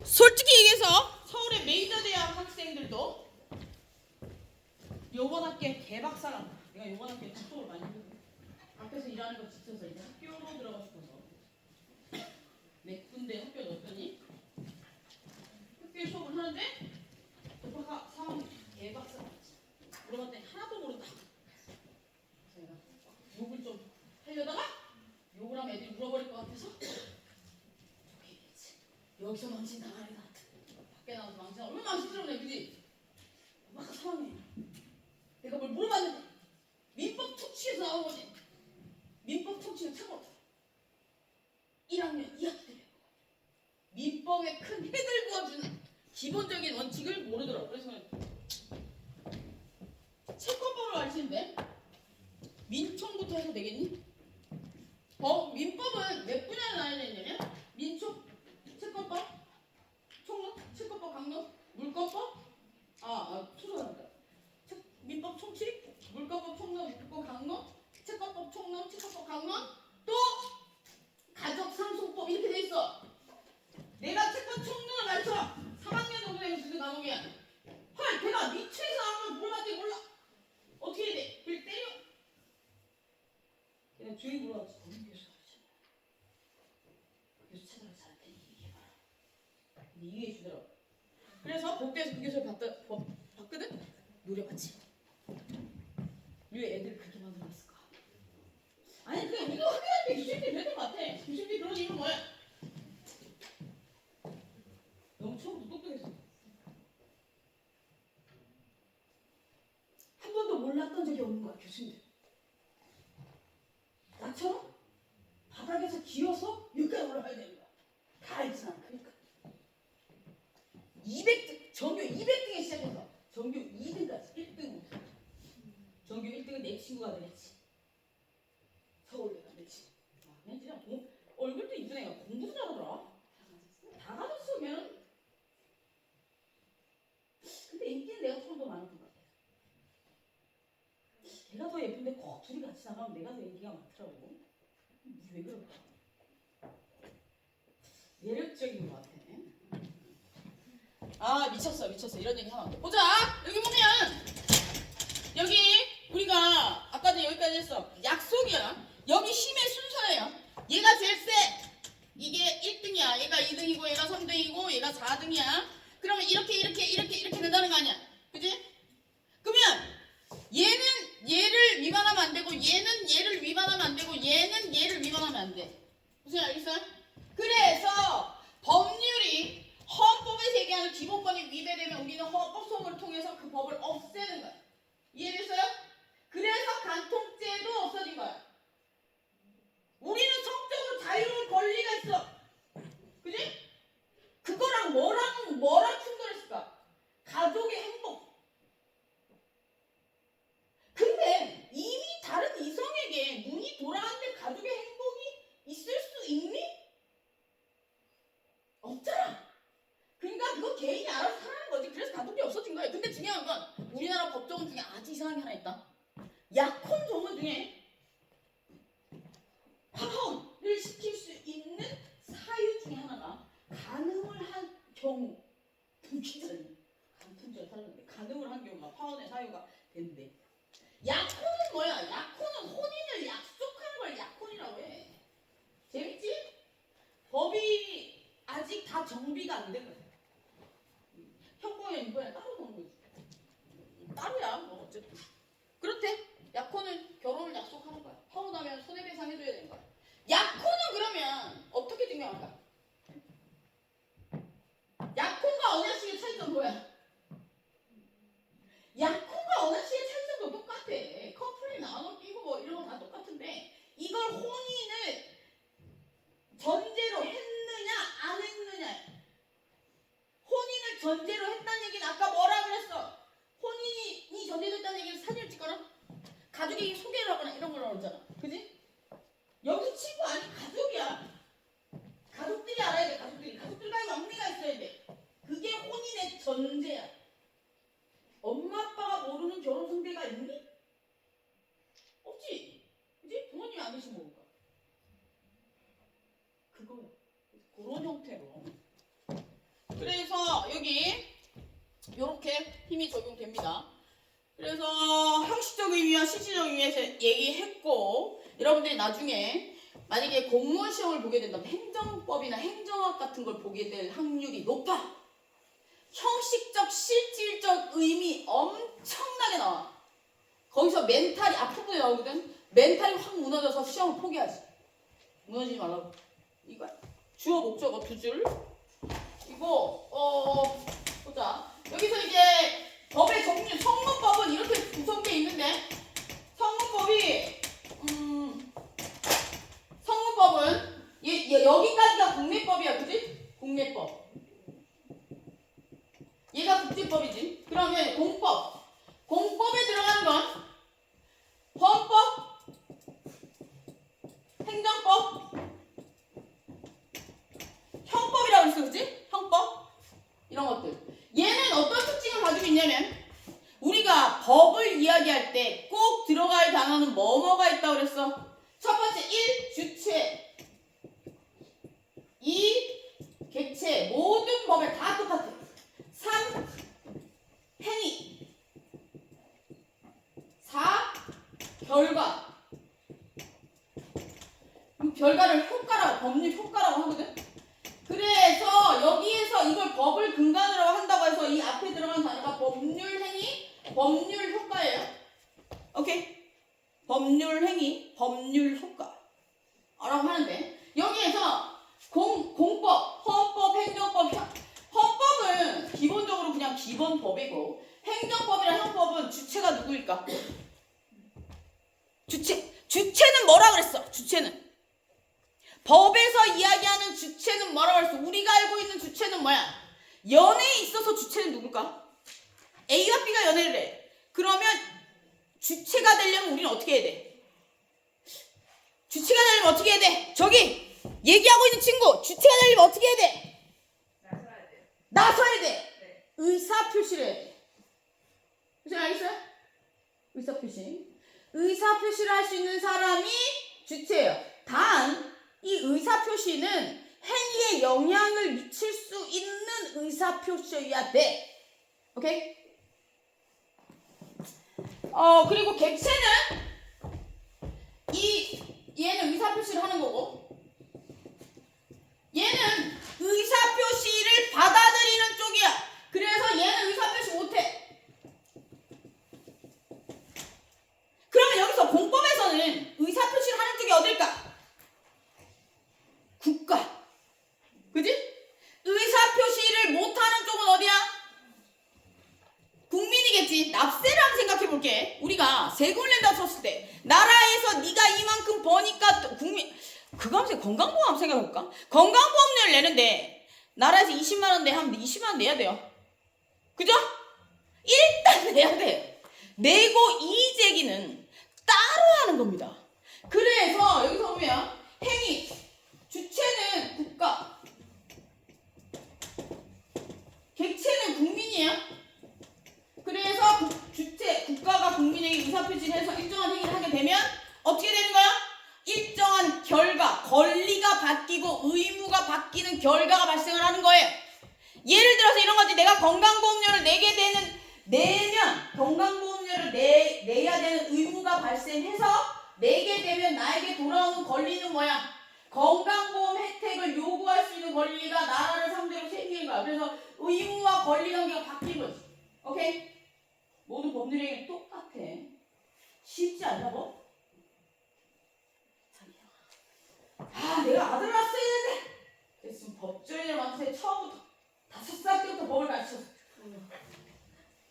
솔직히 얘기해서 서울의 메이저 대학 학생들도 요번 학기에 개박살난다. 내가 요번 학기에 직속을 많이 하거든. 앞에서 일하는 거 지쳐서 이제 학교로 들어가고 싶어서 몇 군데 학교 넣었더니 학교에 수업을 하는데 오빠가 상황이 개박살났지. 물어봤더니 하나도 모른다. 그래서 내가 욕을 좀 하려다가 욕을 하면 애들이 물어버릴 것 같아서 여기서 망신 당하는 것 같아. 밖에 나가서 망신 얼마나 망신스러우네, 그지? 막 상황이야. 내가 뭘 물어봤는데 민법 특치에서 나온 거지. 민법 특치는 참고 1학년 2학기 때 민법의 큰 핵을 그어주는 기본적인 원칙을 모르더라고. 그래서 채권법을 가르치는데 민총부터 해서 되겠니? 민법은 몇 분야로 나눠져 있냐면 민총, 채권법, 총론, 채권법 강론, 물권법, 투서한다. 민법 총칙, 물권법 총론, 물권 강론, 채권법 총론, 채권법 강론, 또 가족상속법 이렇게 돼 있어. 내가 채권 총론을 가르쳐 3학년 정도 되면 그 과목이야. 헐, 걔가 미치에서 나오면 뭘 맞지 몰라. 어떻게 해야 돼? 그걸 때려. 그냥 주인 물어봤지. 교수 찾아가서 잘 테니 얘기해봐라. 근데 이해해 주더라고. 그래서 복도에서 그 교수를 봤거든? 노려봤지. 왜 애들을 그렇게 만들었을까? 아니 그냥 이거 학교 다닐 때 교수님들이 그랬던 것 같아. 교수님들이 그런 이유는 뭐야? 너무 처음부터 똑똑했어. 한 번도 몰랐던 적이 없는 거야, 교수님들. 나처럼 바닥에서 기어서 여기까지 올라가야 되는 거야. 다 알잖아. 그러니까 200등, 정규 200등에 시작해서 정규 2등까지 1등. 정규 1등은 내 친구가 되겠지. 서울대가 내 친구. 그냥 진짜 얼굴도 이쁜 애가 공부도 잘하더라. 다 가졌어, 걔는. 근데 인기는 내가 조금 더 많았던 것 같아. 걔가 더 예쁜데 꼭 둘이 같이 나가면 내가 더 인기가 많더라고. 왜 그럴까? 매력적인 것 같아. 미쳤어. 이런 얘기 하면 안 돼. 보자. 여기 보면 여기 우리가 아까 전에 여기까지 했어. 약속이야. 여기 힘의 순서예요. 얘가 제일 세. 이게 1등이야. 얘가 2등이고 얘가 3등이고 얘가 4등이야. 그러면 이렇게 된다는 거 아니야. 그지? 그러면 얘는 얘를 위반하면 안 되고 얘는 얘를 위반하면 안 되고 얘는 얘를 위반하면 안 돼. 무슨 알겠어요? 그래서 법률이 헌법에 제기하는 기본권이 위배되면 우리는 헌법 소원을 통해서 그 법을 없애는 거야. 이해됐어요? 그래서 간통죄도 없어진 거야. 우리는 성적으로 자유로울 권리가 있어. 그지? 그거랑 뭐랑 충돌했을까? 가족의 행복. 근데 이미 다른 이성에게 눈이 돌아갔는데 가족의 행복이 있을 수 있니? 없잖아. 그러니까 그거 개인이 알아서 살아는 거지. 그래서 간통죄 없어진 거예요. 근데 중요한 건 우리나라 법조문 중에 아주 이상한 게 하나 있다. 약혼 조문 중에 파혼을 시킬 수 있는 사유 중에 하나가 간음을 한 경우. 웃기잖아요. 간통죄를 살았는데 간음을 한 경우가 파혼의 사유가 된대. 약혼은 뭐야? 약혼은 혼인을 약속하는 걸 약혼이라고 해. 재밌지? 법이 아직 다 정비가 안 된 거야. 형법이랑 이거랑 따로 노는 거지. 따로야 뭐 어쨌든. 그렇대. 약혼은 결혼을 약속하는 거야. 파혼하면 손해배상 해줘야 되는 거야. 약혼은 그러면 어떻게 증명할까? 약혼과 언약식의 차이점 뭐야? 약혼과 언약식의 차이점도 똑같아. 커플이 나눠 끼고 뭐 이런 건 다 똑같은데 이걸 혼인을 전제로 했느냐 안 했느냐. 혼인을 전제로 했다는 얘기는 아까 뭐라 그랬어? 혼인이 전제됐다는 얘기는 사진을 찍거나 가족에게 소개를 하거나 이런 걸 나오잖아. 그지? 여기 친구 아니 가족이야. 가족들이 알아야 돼. 가족들과의 왕래가 있어야 돼. 그게 혼인의 전제야. 엄마 아빠가 모르는 결혼 상대가 있니? 없지. 그지? 부모님이 안 계시면 모를까? 그거야. 그런 형태로 그래서 여기 이렇게 힘이 적용됩니다. 그래서 형식적 의미와 실질적 의미에서 얘기했고, 여러분들이 나중에 만약에 공무원 시험을 보게 된다면 행정법이나 행정학 같은 걸 보게 될 확률이 높아. 형식적 실질적 의미 엄청나게 나와. 거기서 멘탈이 앞부분에 나오거든. 멘탈이 확 무너져서 시험을 포기하지. 무너지지 말라고. 이거야. 주어 목적어 두 줄. 이거 보자. 여기서 이제 법의 종류, 성문법은 이렇게 구성되어 있는데, 성문법이 성문법은 여기까지가 국내법이야, 그지? 국내법. 얘가 국제법이지. 그러면 공법. 공법에 들어가는 건 헌법, 행정법, 형법이라고 했어, 그지? 형법. 이런 것들. 얘는 어떤 특징을 가지고 있냐면, 우리가 법을 이야기할 때 꼭 들어갈 단어는 뭐뭐가 있다고 그랬어? 첫 번째 1. 주체, 2. 객체. 모든 법에 다 똑같아. 3. 행위, 4. 결과. 결과를 효과라고, 법률 효과라고 하거든. 그래서 여기에서 이걸 법을 근간으로 한다고 해서 이 앞에 들어간 단어가 법률 행위, 법률 효과예요. 오케이? 법률 행위, 법률 효과 라고 하는데, 여기에서 공법, 헌법, 행정법, 헌법은 기본적으로 그냥 기본법이고, 행정법이랑 형법은 주체가 누구일까? 주체는 뭐라 그랬어? 주체는 법에서 이야기하는 주체는 뭐라고 그랬어? 우리가 알고 있는 주체는 뭐야? 연애에 있어서 주체는 누굴까? A와 B가 연애를 해. 그러면 주체가 되려면 우리는 어떻게 해야 돼? 주체가 되려면 어떻게 해야 돼? 저기 얘기하고 있는 친구, 주체가 되려면 어떻게 해야 돼? 나서야 돼. 네. 의사표시를 해야 돼. 무슨 알겠어요? 의사표시. 의사표시를 할 수 있는 사람이 주체예요. 단, 이 의사표시는 행위에 영향을 미칠 수 있는 의사표시여야 돼. 오케이? 그리고 객체는 얘는 의사표시를 하는 거고, 얘는 의사표시를 받아들이는 쪽이야. 그래서 얘는 의사표시 못해. 그러면 여기서 공법에서는 의사표시를 하는 쪽이 어딜까? 국가. 그지? 의사표시를 못하는 쪽은 어디야? 국민이겠지. 납세를 한번 생각해볼게. 우리가 세금을 낸다고 쳤을 때 나라에서 네가 이만큼 버니까 국민, 그거 한번 건강보험 한번 생각해볼까? 건강보험료를 내는데 나라에서 20만 원 내 하면 20만 원 내야 돼요. 그죠? 일단 내야 돼. 내고 이의 제기는 따로 하는 겁니다. 그래서 여기서 보면 행위, 주체는 국가, 객체는 국민이야. 그래서 주체, 국가가 국민에게 의사표시를 해서 일정한 행위를 하게 되면 어떻게 되는 거야? 일정한 결과, 권리가 바뀌고 의무가 바뀌는 결과가 발생을 하는 거예요. 예를 들어서 이런 거지. 내가 건강보험료를 내면 건강보험료를 내야 되는 의무가 발생해서 내게 되면 나에게 돌아오는 권리는 뭐야? 건강보험 혜택을 요구할 수 있는 권리가 나라를 상대로 생기는 거야. 그래서 의무와 권리 관계가 바뀐 거지. 오케이? 모든 법률행위 똑같아. 쉽지 않나 뭐? 내가 아들 낳았어야 되는데. 지금 법조인한테 처음부터 5살 때부터 법을 가르쳤어.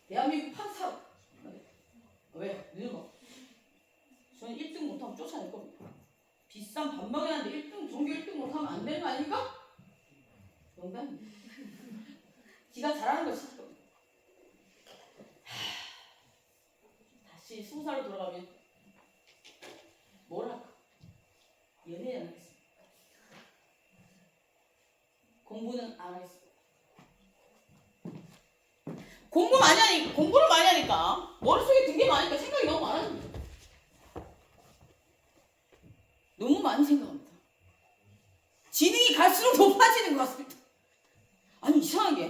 대한민국 판사. 왜? 늙어. 저는 1등 못하면 쫓아낼 겁니다. 비싼 반박이라는데 1등, 종교 1등 못하면 안 되는 거 아닙니까? 농담. 지가 잘하는 걸 시킬 겁니다. 다시 20살로 돌아가면 뭘 할까? 연애는 안 하겠습니다. 공부는 안 하겠습니다. 공부를 많이 하니까 머릿속에 든 게 많으니까 생각이 너무 많아집니다. 너무 많이 생각합니다. 지능이 갈수록 높아지는 것 같습니다. 아니 이상하게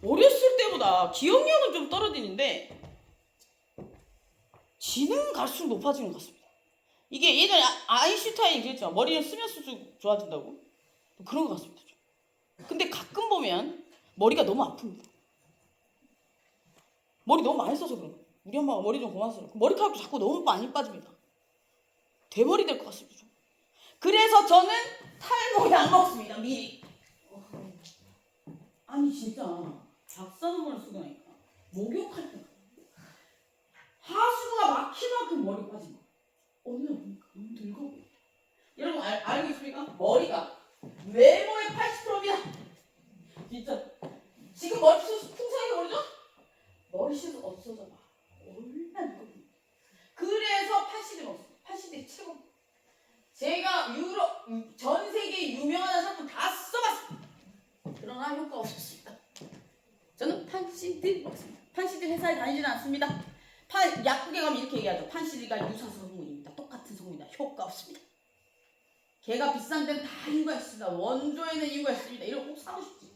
어렸을 때보다 기억력은 좀 떨어지는데 지능은 갈수록 높아지는 것 같습니다. 이게 예전에 아인슈타인이 그랬죠. 머리를 쓰면 쓸수록 좋아진다고. 그런 것 같습니다. 근데 가끔 보면 머리가 너무 아픕니다. 머리 너무 많이 써서 그런 거예요. 우리 엄마가 머리 좀 그만 써요. 머리카락도 자꾸 너무 많이 빠집니다. 대머리 될 것 같습니다. 그래서 저는 탈모 약 먹습니다. 미리. 아니 진짜 박사논문을 쓰고 나니까 목욕할 때 하수구가 막힐 만큼 머리 빠진 거. 어느 날 보니까 너무 늙어 보여. 여러분 알고 있습니까? 머리가 외모의 80%입니다. 진짜 지금 머리 풍성하게 모르죠? 머리 숱 없어져 봐. 얼마나 늙어 보여. 그래서 80이 없어요. 80이 최고. 제가 유럽 전 세계 유명한 상품 다 써봤습니다. 그러나 효과 없었습니다. 저는 판시드 먹습니다. 판시드 회사에 다니지는 않습니다. 약국에 가면 이렇게 얘기하죠. 판시드가 유사 성분입니다. 똑같은 성분이다. 효과 없습니다. 걔가 비싼 데는 다 이유가 있습니다. 원조에는 이유가 있습니다. 이런 거 꼭 사고 싶지.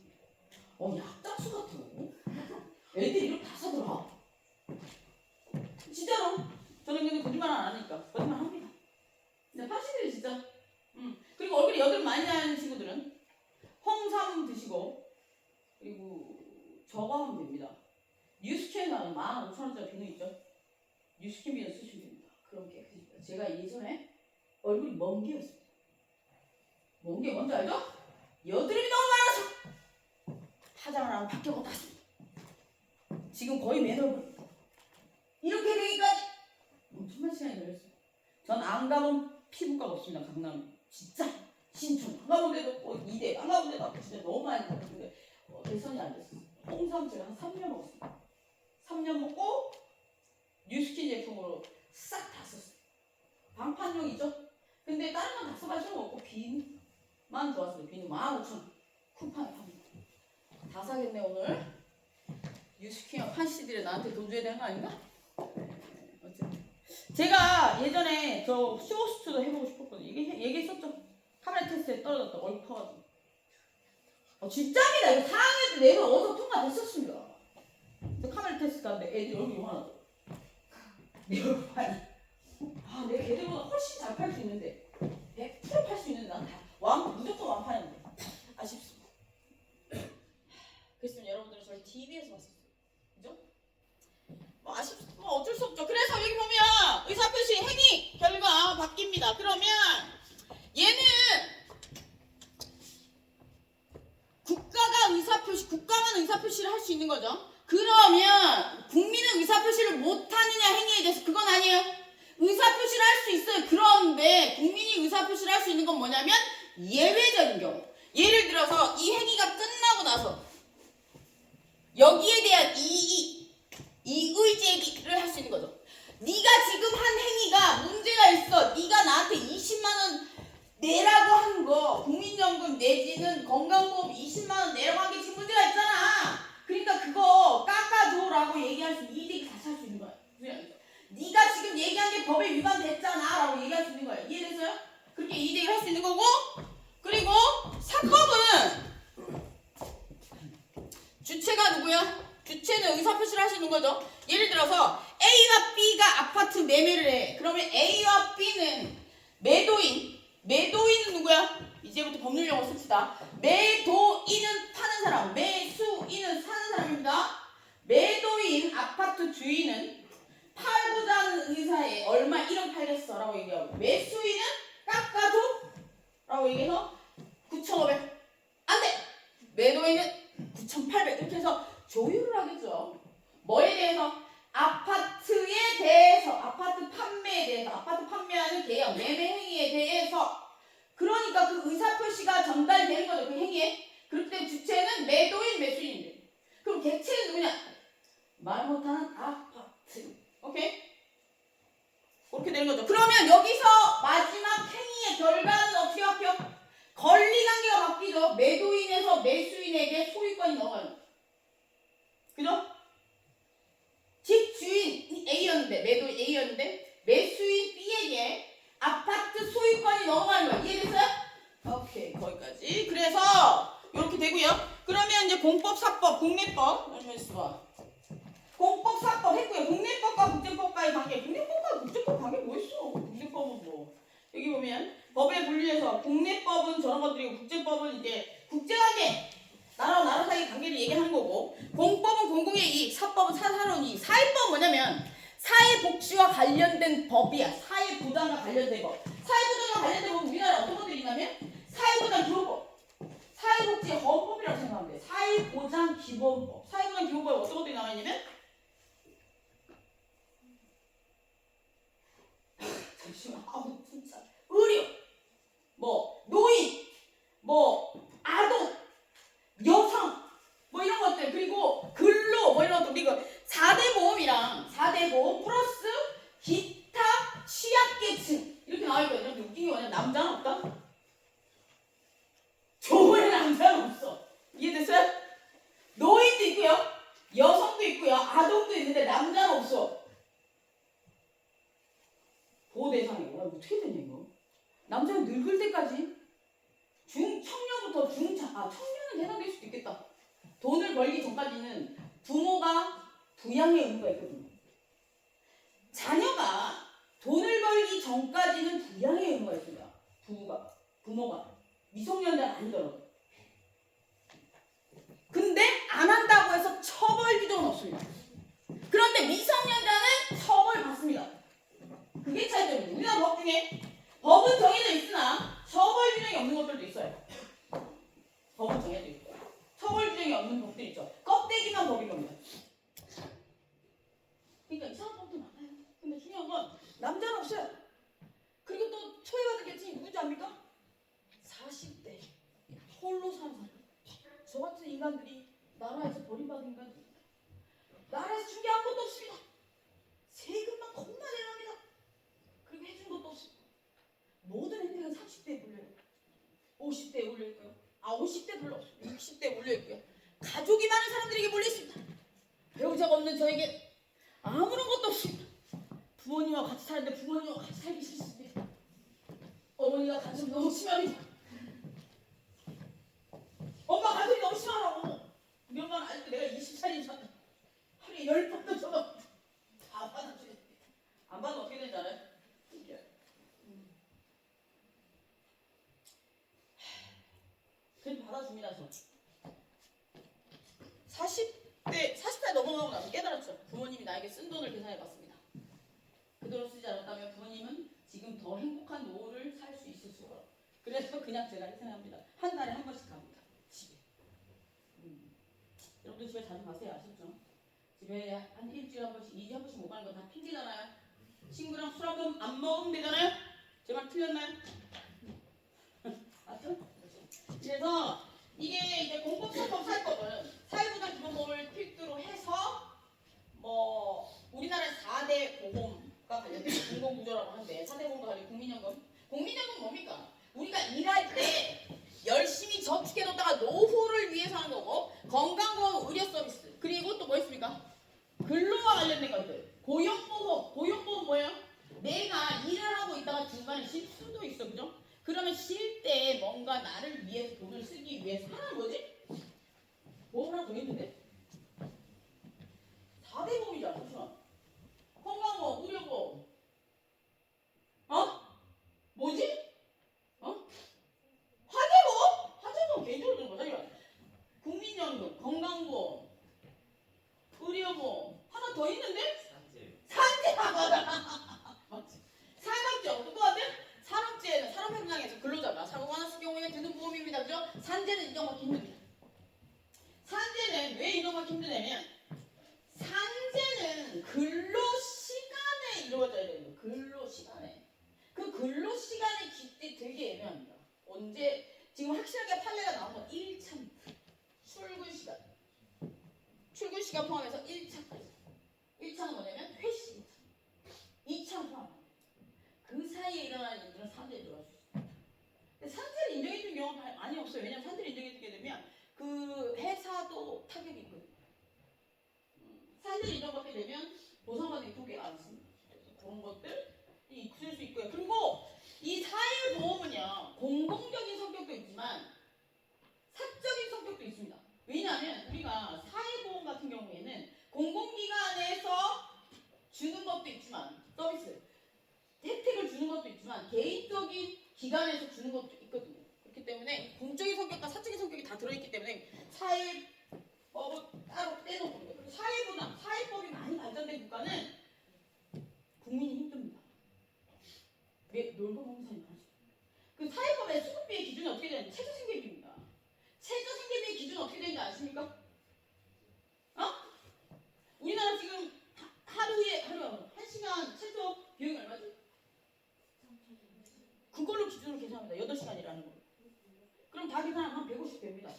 약장수 같은 거. 애들이 이렇게 다 사더라. 진짜로. 저는 근데 거짓말 안 하니까. 거짓말 합니다. 근데 판시드는 진짜. 그리고 얼굴에 여드름 많이 나는 친구들은 홍삼 드시고 그리고 저거 하면 됩니다. 뉴스캔 나는 15,000원짜리 비누 있죠? 뉴스캔 비누 쓰시면 됩니다. 그럼 깨끗해집니다. 제가 예전에 얼굴이 멍게였습니다. 멍게 뭔지 알죠? 여드름이 너무 많아서 화장을 하면 밖에 못 나왔습니다. 지금 거의 맨 얼굴. 이렇게 되기까지 엄청난 시간이 걸렸어요. 전 안 가본 피부과가 없습니다. 강남 진짜 신촌 안 가본 데도 없고 이대 안 가본 데도 없고 진짜 너무 많이 가봤는데 개선이 안 됐어요. 홍삼 제가 한 3년 먹었습니다. 3년 먹고 뉴스킨 제품으로 싹 다 썼어요. 방판용이죠? 근데 다른 건 다 써봐야 소용없고 비누만 좋았어요. 비누 15,000원 쿠팡에 팝니다. 다 사겠네 오늘. 뉴스킨과 판시들이 나한테 돈 줘야 되는 거 아닌가? 어쨌든 제가 예전에 저 쇼호스트도 해보고 싶었거든요. 얘기했었죠? 카메라 테스트에 떨어졌다. 얼굴 커가지고. 진짜입니다. 이거 4학년 때 내가 어디서 통과됐었습니다. 근데 카메라 테스트 하는데 애들이 얼굴이 요만하더라고. 내 얼굴 봐야 내가 애들보다 훨씬 잘 팔 수 있는데 100% 팔 수 있는데 난 다 무조건 완판인데 아쉽습니다. 그랬으면 여러분들은 저를 TV에서 봤었어요. 그죠? 뭐 어쩔 수 없죠. 그래서 여기 보면 의사표시 행위 결과 바뀝니다. 그러면 얘는 국가만 의사표시를 할 수 있는 거죠. 그러면 국민은 의사표시를 못하느냐 행위에 대해서 그건 아니에요. 의사표시를 할 수 있어요. 그런데 국민이 의사표시를 할 수 있는 건 뭐냐면 예외적인 경우. 예를 들어서 이 행위가 끝나고 나서 여기에 대한 이의 제기를 할 수 있는 거죠. 네가 지금 한 행위가 문제가 있어. 네가 나한테 20만 원 내라고 한 거, 국민연금 내지는 건강보험 20만 원 내라고 한 게 지금 문제가 있잖아. 그러니까 그거 깎아줘라고 얘기할 수, 이의제기 다시 할 수 있는 거야. 네가 지금 얘기한 게 법에 위반됐잖아 라고 얘기할 수 있는 거야. 이해됐어요? 그렇게 이의제기를 할 수 있는 거고, 그리고 사법은 주체가 누구야? 주체는 의사표시를 할 수 있는 거죠. 예를 들어서 A와 B가 아파트 매매를 해. 그러면 A와 B는 매도인은 누구야? 이제부터 법률 용어 씁시다. 매도인은 파는 사람, 매수인은 사는 사람입니다. 매도인 아파트 주인은 팔고자 하는 의사에 얼마 1억 팔겠어 라고 얘기하고, 매수인은 깎아줘 라고 얘기해서 9,500 안돼! 매도인은 9,800 이렇게 해서 조율을 하겠죠. 뭐에 대해서? 아파트에 대해서, 아파트 판매에 대해서, 아파트 판매하는 계약, 매매 행위에 대해서. 그러니까 그 의사표시가 전달되는 거죠. 그 행위에. 그렇기 때문에 주체는 매도인, 매수인인데. 그럼 객체는 누구냐? 말 못하는 아파트. 오케이? 그렇게 되는 거죠. 그러면 여기서 마지막 행위의 결과는 어떻게 바뀌어? 권리관계가 바뀌죠. 매도인에서 매수인에게 소유권이 넘어가는 거죠. 그죠? 집주인 A였는데, 매도인 A였는데 매수인 B에게 아파트 소유권이 넘어가는 거야. 이해됐어요? 오케이, 거기까지. 그래서 이렇게 되고요. 그러면 이제 공법, 사법, 국내법. 얼마 있어? 공법, 사법 했고요. 국내법과 국제법과의 관계. 국내법과 국제법 관계 뭐 있어? 국제법은 뭐? 여기 보면 법에 분리해서 국내법은 저런 것들이고 국제법은 이제 국제관계. 나라와 나라 사이 관계를 얘기하는 거고, 공법은 공공의 이익, 사법은 사사로운 이익. 사회법은 뭐냐면 사회복지와 관련된 법이야. 사회보장과 관련된 법. 사회보장과 관련된 법은 우리나라에 어떤 것들이 있냐면 사회보장 기본법, 사회복지 헌법이라고 생각하면 돼. 사회보장 기본법. 사회보장 기본법에 어떤 것들이 나와 있냐면 잠시만, 아우 진짜 의료, 뭐 노인, 뭐 아동, 여성, 뭐 이런 것들, 그리고 근로, 뭐 이런 것들. 그리고 4대 보험이랑 4대 보험 플러스 기타 취약계층 이렇게 나와 있거든요. 근데 웃긴 게 뭐냐면 남자는 없다. 조에 남자는 없어. 이해됐어요? 노인도 있고요, 여성도 있고요, 아동도 있는데 남자는 없어. 보호 대상이 뭐야? 어떻게 되냐 이거? 남자는 늙을 때까지 청년부터 청년은 대상될 수도 있겠다. 돈을 벌기 전까지는 부모가 부양의 의무가 있거든요. 자녀가 돈을 벌기 전까지는 부양의 의무가 있습니다. 부모가 미성년자는 아니더라도. 근데 안 한다고 해서 처벌 규정은 없습니다. 그런데 미성년자는 처벌 받습니다. 그게 차이점입니다. 우리나라 법 중에 법은 정해져 있으나 처벌 규정이 없는 것들도 있어요. 법은 정해져 있고 처벌 규정이 없는 법들이 있죠. 껍데기만 법인 겁니다. 그러니까 이상한 법도 많아요. 근데 중요한 건 남자는 없어요. 그리고 또 처해받은 계층이 누구지 압니까? 40대 홀로 사는 사람. 저 같은 인간들이 나라에서 버림받은 인간들입니다. 나라에서 준 게 아무것도 없습니다. 세금만 겁나 내랍니다. 그리고 해준 것도 없습니다. 모든 혜택은 30대에 몰려있고요, 50대에 몰려있고요, 50대 별로 없습니다. 60대에 몰려있고요. 가족이 많은 사람들에게 몰려있습니다. 배우자가 없는 저에게 아무런 것도 없습니다. 부모님과 같이 사는데 부모님과 같이 살기 싫습니다. 어머니가 간섭이 너무 심합니다. 엄마 간섭이 너무 심하라고. 우리 엄마는 아직도 내가 20살인 줄 하루에 10번도 전화 다 받아주겠습니다. 안 받으면 어떻게 되는지 알아요? 그래도 받아줍니다. 저 40살 넘어가고 나서 깨달았죠. 부모님이 나에게 쓴 돈을 계산해봤습니다. 그 돈을 쓰지 않았다면 부모님은 지금 더 행복한 노후를 살 수 있었을 거라고. 그래서 그냥 제가 희생합니다. 한 달에 한 번씩 갑니다. 집에. 여러분들 집에 자주 가세요. 아시죠? 집에 한 일주일에 한 번씩, 2주에 한 번씩 못 가는 거 다 핑계잖아요. 친구랑 술 한 번 안 먹으면 되잖아요. 제 말 틀렸나요? 맞죠? 그래서 이게 이제 공법사법 사회법은 사회보장 기본법을 필두로 해서 뭐 우리나라의 4대 보험과 관련된 공공구조라고 하는데, 4대 보험과 관련 국민연금. 국민연금 뭡니까? 우리가 일할 때 열심히 저축해뒀다가 노후를 위해서 하는 거고, 건강보험, 의료 서비스, 그리고 또 뭐 있습니까? 근로와 관련된 것들. 고용보험 뭐예요? 내가 일을 하고 있다가 중간에 쉴 수도 있어, 그죠? 그러면 쉴 때 뭔가 나를 위해서 돈을 쓰기 위해서 하는 거지? 보험 하나 더 있는데? 4대 보험이잖아, 잠시만. 건강보험, 의료보험. 뭐지? 화재보험? 화재보험 개인적으로 드는 거잖아, 이거. 국민연금, 건강보험, 의료보험. 하나 더 있는데? 산재. 맞아. 맞지. 산업재 어떤 거 같아? 산업재는 산업 현장에서 근로자가 사고가 났을 경우에 드는 보험입니다. 그죠? 산재는 인정받기 힘듭니다. 산재는 왜 인정받기 힘드냐면, 산재는 근로시간에 이루어져야 되는 거예요. 근로시간에. 그 근로시간의 기대 되게 애매합니다. 언제, 지금 확실하게 판례가 나온 건 1차 출근시간. 출근시간 포함해서 1차까지. 1차는 뭐냐면 회식. 2차 포함. 그 사이에 일어나는 일들은 산재에 들어갈 수 있어요. 근데 산재를 인정해주는 경우가 많이 없어요. 왜냐하면 산재를 인정해주게 되면 그 회사도 타격이 있거든요. 산재를 인정받게 되면 보상받는 게 꽤 많습니다. 그래서 그런 것들이 있을 수 있고요. 그리고 이 사회보험은요, 공공적인 성격도 있지만 사적인 성격도 있습니다. 왜냐하면 기관에서 주는 것도 있거든요. 그렇기 때문에 공적인 성격과 사적인 성격이 다 들어있기 때문에 사회법은 따로 떼놓은 겁니다. 그리고 사회법이 많이 발전된 국가는 국민이 힘듭니다. 왜 놀고 먹는 사람이 많아요. 그 사회법의 수급비의 기준이 어떻게 되냐면 최저생계비입니다. 최저생계비의 기준은 어떻게 되는지 아십니까? 우리나라 지금 하루에 1시간 최저 비용이 얼마지? 그걸로 기준으로 계산합니다. 8시간이라는 걸로. 그럼 다 계산하면 한 150 됩니다.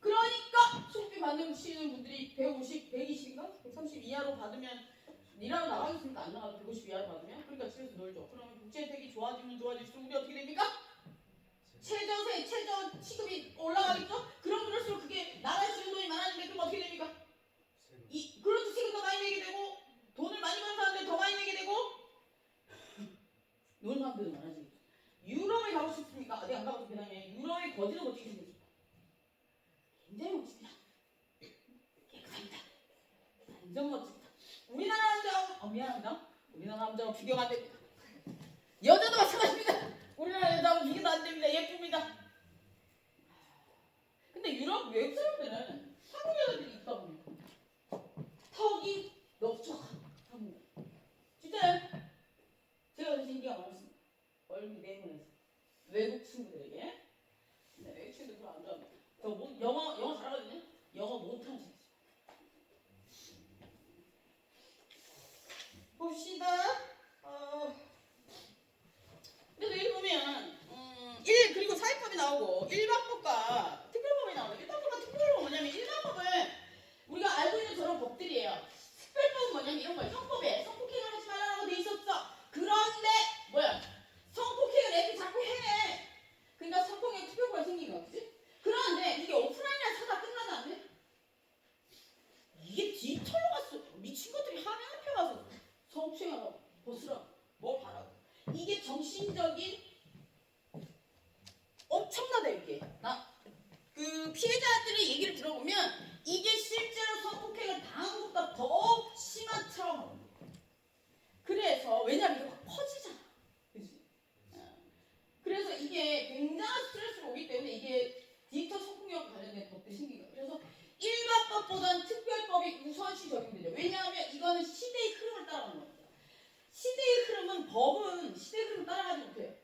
그러니까 수급비 받으시는 분들이 150, 120인가? 130 이하로 받으면 일하러 나가겠습니까? 안 나가도 150 이하로 받으면? 그러니까 집에서 놀죠. 그러면 국제 혜택이 좋아지면 좋아질수록 우리 어떻게 됩니까? 최저 시급이 올라가겠죠? 그럴수록 그게 나라에 쓰는 돈이 많아지는데 그럼 어떻게 됩니까? 그렇죠. 세금 더 많이 내게 되고 돈을 많이 버는 사람들 더 많이 내게 되고 노는 사람들도 많아지겠죠. 유럽에 가고 싶습니까? 내가 안 가봐서 그다음에 유럽의 거지는 어떻게 생겼습니까? 굉장히 멋집니다. 깨끗합니다. 완전 멋집니다. 우리나라 남자하고 미안합니다. 우리나라 남자하고 비교가 안 됩니다. 여자도 마찬가지입니다. 우리나라 여자하고 비교도 안 됩니다. 예쁩니다. 근데 유럽 외국 사람들은 한국 여자들이 있다 보니까 턱이 넓적합니다. 진짜요? 제가 요새 인기가 많았습니다. 얼굴 내문에서 외국 친구들에게. 네, 외국 친구들 별로 안 좋아합니다. 저 영어 잘하거든요. 영어 못하는 친구. 봅시다. 그래서 여기 보면 그리고 사회법이 나오고 일반법과 특별법이 나오죠. 일반법과 특별법은 뭐냐면 일반법은 우리가 알고 있는 저런 법들이에요. 특별법은 뭐냐면 이런 거예요. 성법에 성폭행을 하지 말라고 돼 있었어. 그런데 성폭행을 애들이 자꾸 해. 그러니까 성폭행 특별법이 생긴 거야. 그치? 그런데 이게 오프라인이라 찾아 끝나지 않네? 이게 디지털로 갔어. 미친 것들이 화면 앞에 가서 성폭행하라고 벗으라고 뭘 하라고. 이게 정신적인 엄청나다 이게. 그 피해자들의 얘기를 들어보면 이게 실제로 성폭행을 당한 것보다 더 심한 트라우마입니다. 그래서 왜냐면 이게 막 퍼지잖아. 그치? 그래서 이게 굉장한 스트레스가 오기 때문에 이게 디지털 성폭력 관련된 법들이 생긴 거예요. 그래서 일반법보다는 특별법이 우선시 적용되죠. 왜냐하면 이거는 시대의 흐름을 따라가는 겁니다. 시대의 흐름은 법은 시대의 흐름을 따라가지 못해요.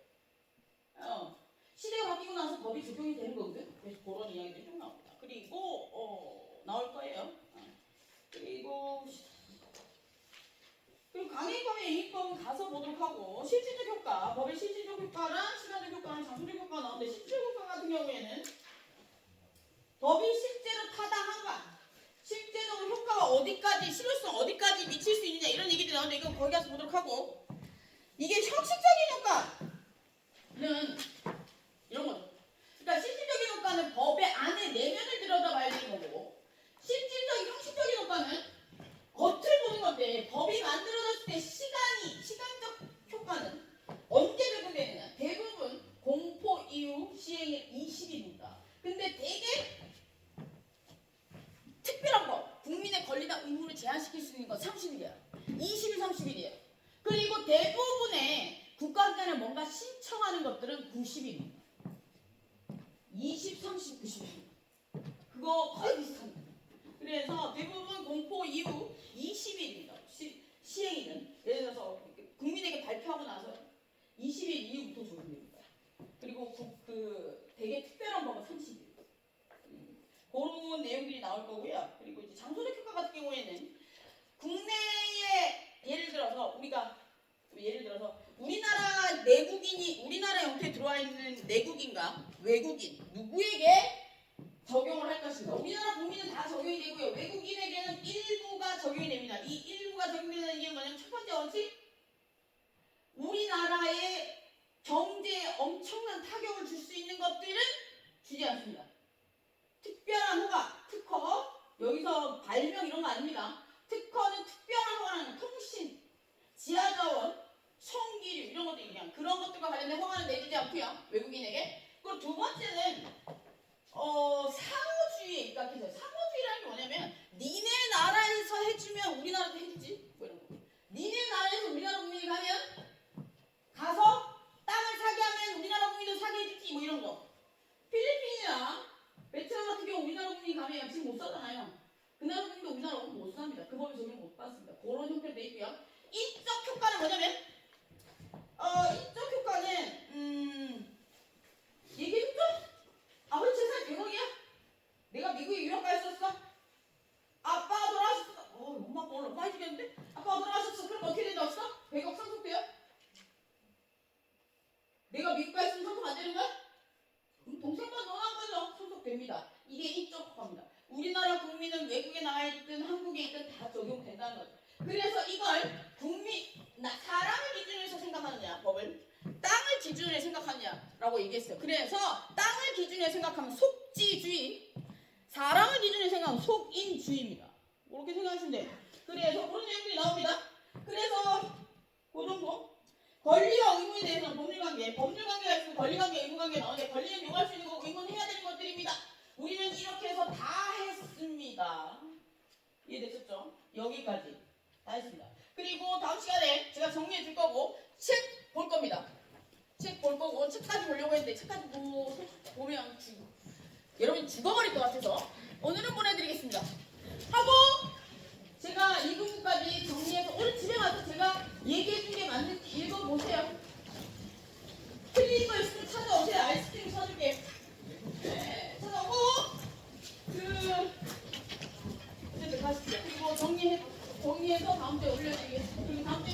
시대가 바뀌고 나서 법이 적용이 되는 거거든. 그래서 그런 이야기들이 좀 나옵니다. 그리고 나올 거예요. 그리고 강행법의 이익법은 가서 보도록 하고 실질적 효과, 법의 실질적 효과랑 시간적 효과랑 장소적 효과가 나오는데 실질적 효과 같은 경우에는 법이 실제로 타당한가, 실제적으로 효과가 어디까지, 실효성 어디까지 미칠 수 있느냐 이런 얘기들이 나오는데 이거 거기 가서 보도록 하고 이게 형식적인 효과는 이런 거죠. 그러니까 실질적인 효과는 법의 안에 내면을 들여다봐야 되는 거고 실질적인 형식적인 효과는 겉을 보는 건데 법이 만들어졌을 때 시간적 효과는 언제 적용되느냐. 대부분 공포 이후 시행일 20일입니다. 근데 되게 특별한 법, 국민의 권리나 의무를 제한시킬 수 있는 건 30일이야. 20일, 30일이에요. 그리고 대부분의 국가기관에 뭔가 신청하는 것들은 90일입니다. 20, 30, 90일. 그거 거의 비슷합니다. 그래서 대부분 공포 이후 20일입니다. 시행일은. 예를 들어서 국민에게 발표하고 나서 20일 이후부터 적용됩니다. 그리고 되게 특별한 법은 30일. 그런 내용들이 나올 거고요. 그리고 이제 장소적 효과 같은 경우에는 국내에 예를 들어서 우리나라 내국인이 우리나라 영토에 들어와 있는 내국인과 외국인 누구에게 적용을 할 것인가. 우리나라 국민은 다 적용이 되고요. 외국인에게는 일부가 적용이 됩니다. 이 일부가 적용되는 게 뭐냐면 첫 번째 원칙, 우리나라의 경제에 엄청난 타격을 줄 수 있는 것들은 주지 않습니다. 특별한 허가, 특허, 여기서 발명 이런 거 아닙니다. 특허는 특별한 허가는 통신, 지하자원, 총기류 이런 것들 그냥 그런 것들과 관련된 허가는 내주지 않고요. 외국인에게. 그리고 두 번째는 상호주의에 입각해서 상호주의라는 게 뭐냐면 니네 나라에서 해주면 우리나라도 해주지 뭐 이런 거. 니네 나라에서 우리나라 국민이 가면 가서 땅을 썼잖아요. 그 나라 국민도 우리나라 오면 못 삽니다. 그 법에 적용 못 받습니다. 그런 형태로 돼 있고요. 인적 효과는 뭐냐면 인적 효과는 얘기해줬죠? 아버지 재산이 100억이야? 내가 미국에 유학가였었어? 아빠가 돌아가셨어? 엄마 아빠 오늘 많이 죽였는데? 아빠가 돌아가셨어? 그럼 어떻게 된다 했어? 100억 상속돼요? 내가 미국 가 있으면 상속 안 되는 거야? 그럼 동생만 논한 거죠. 상속됩니다. 이게 인적 효과입니다. 우리나라 국민은 외국에 나가 있든 한국에 있든 다 적용된다는 거죠. 그래서 이걸 사람을 기준으로 해서 생각하느냐, 법을 땅을 기준으로 해서 생각하느냐라고 얘기했어요. 그래서 땅을 기준으로 생각하면 속지주의, 사람을 기준으로 생각하면 속인주의입니다. 그렇게 생각하시면 돼요. 그래서 그런 내용들이 나옵니다. 그래서 그 정도. 권리와 의무에 대해서는 법률관계, 법률관계가 있으면 권리관계, 의무관계 나오는데 권리는 요구할 수 있는 거고 의무는 해야 되는 것들입니다. 우리는 이렇게 해서 다 했습니다. 이해되셨죠? 여기까지 다 했습니다. 그리고 다음 시간에 제가 정리해 줄 거고 책 볼 겁니다. 책 볼 거고 책까지 보려고 했는데 책까지 보면 여러분이 죽어버릴 것 같아서 오늘은 보내드리겠습니다. 하고 제가 2부까지 정리해서 오늘 집에 가서 제가 얘기해 준 게 맞는지 읽어보세요. 틀린 거 있으면 찾아오세요. 아이스크림 사줄게. 네, 찾아오고 어쨌든 가시죠. 그리고 정리해서 다음 주에 올려드리겠습니다. 그리고 다음